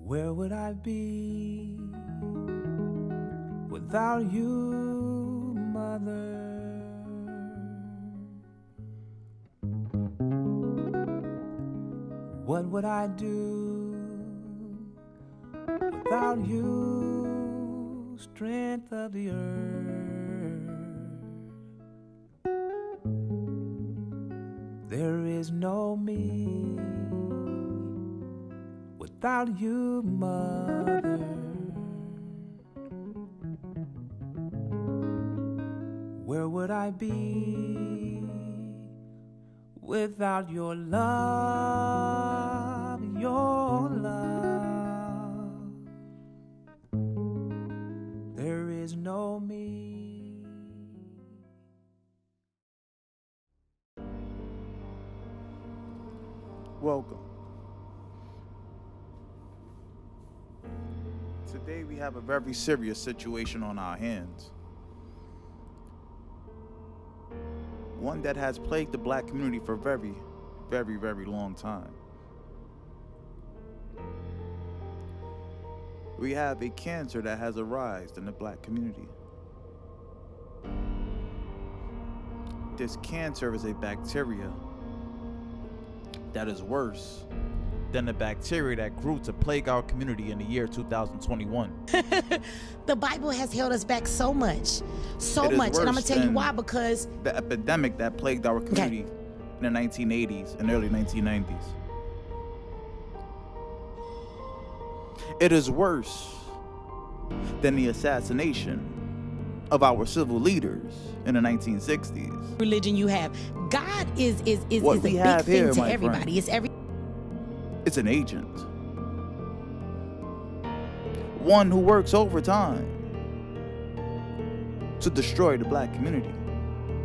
Where would I be without you, mother? What would I do without you, strength of the earth? There is no me without you, mother. Where would I be without your love, your love? There is no me. Welcome. Today we have a very serious situation on our hands. One that has plagued the black community for a very, very long time. We have a cancer that has arisen in the black community. This cancer is a bacteria that is worse than the bacteria that grew to plague our community in the year 2021. The Bible has held us back so much, and I'm gonna tell you why. Because the epidemic that plagued our community in the 1980s and early 1990s. It is worse than the assassination of our civil leaders in the 1960s. Religion you have, God is what a we big have thing here, to my everybody. friend, it's an agent. One who works overtime to destroy the black community.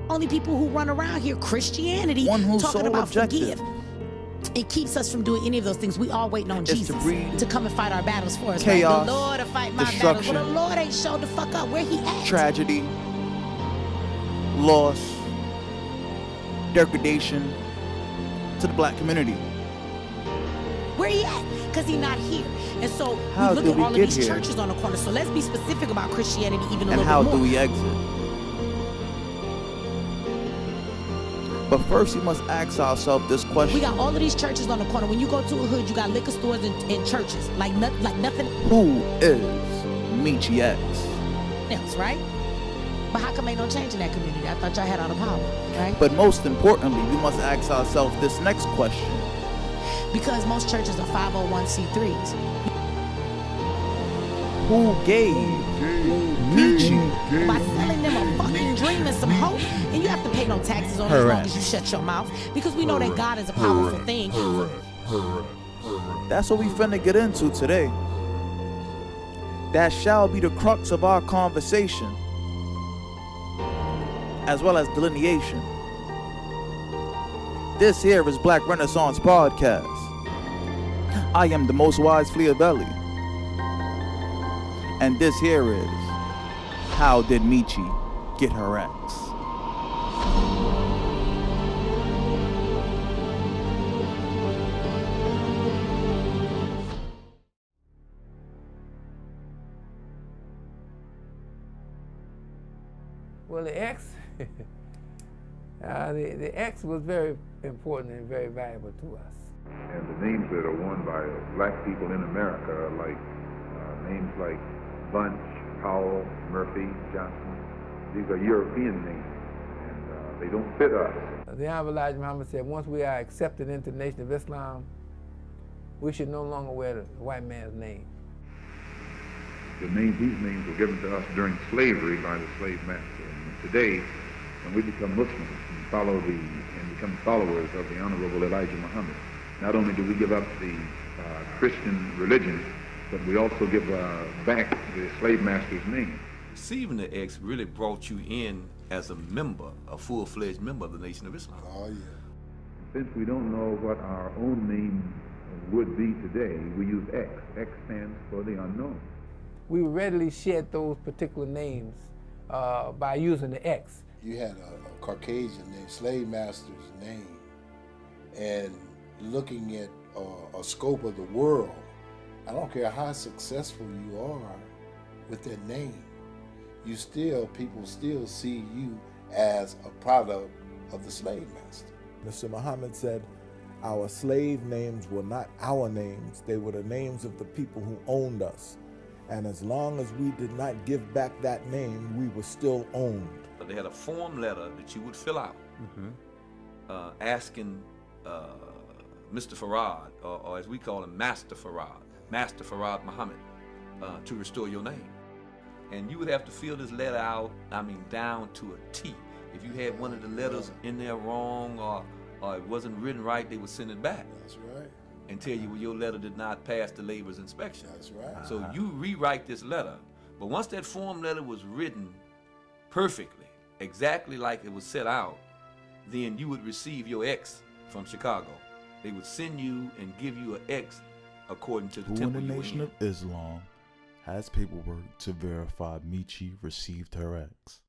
Only people who run around here, Christianity, One whose talking sole about objective, forgive. It keeps us from doing any of those things. We all waiting on Jesus to come and fight our battles for us. Chaos, right? The Lord to fight my battles. destruction, Well, the Lord ain't showed the fuck up where he at. tragedy, loss, degradation to the black community. Where he at? Because he not here. And so How we look do at we all of get these here? churches on the corner. So let's be specific about Christianity even a And little how bit more. do we exit? But first we must ask ourselves this question. We got all of these churches on the corner. When you go to a hood, you got liquor stores and churches. Like nothing Who is Mechee else, right? But how come ain't no change in that community? I thought y'all had all the power, right? But most importantly, we must ask ourselves this next question. Because most churches are 501c3s. Who gave Mechee? By selling them a fucking dream and some hope, and you have to pay no taxes on it as long as you shut your mouth. Because we know that God is a powerful thing. That's what we finna get into today. That shall be the crux of our conversation, as well as delineation. This here is Black Renaissance Podcast. I am the most wise Fleezus. And this here is How Did Mechee Get Her Ex? Well, the X, the X was very important and very valuable to us. And the names that are worn by black people in America are like names like Bunch, Powell, Murphy, Johnson. These are European names, and they don't fit us. The Honorable Elijah Muhammad said, once we are accepted into the Nation of Islam, we should no longer wear the white man's name. These names were given to us during slavery by the slave master. And today, when we become Muslims and become followers of the Honorable Elijah Muhammad, not only do we give up the Christian religion, but we also give back the slave master's name. Receiving the X really brought you in as a member, a full-fledged member of the Nation of Islam. Oh, yeah. Since we don't know what our own name would be today, we use X. X stands for the unknown. We would readily shed those particular names by using the X. You had a Caucasian named slave master's name, and looking at a scope of the world, I don't care how successful you are with that name, people still see you as a product of the slave master. Mr. Muhammad said, our slave names were not our names, they were the names of the people who owned us. And as long as we did not give back that name, we were still owned. They had a form letter that you would fill out, asking Mr. Farad, or as we call him, Master Farad Muhammad, to restore your name. And you would have to fill this letter out, down to a T. If you had one of the letters in there wrong or it wasn't written right, they would send it back. That's right. And tell you, well, your letter did not pass the labor's inspection. That's right. So you rewrite this letter. But once that form letter was written perfectly, exactly like it was set out, then you would receive your X from Chicago. They would send you and give you an X according to the Who in temple the you were Nation in. of Islam has paperwork to verify Mechee received her X?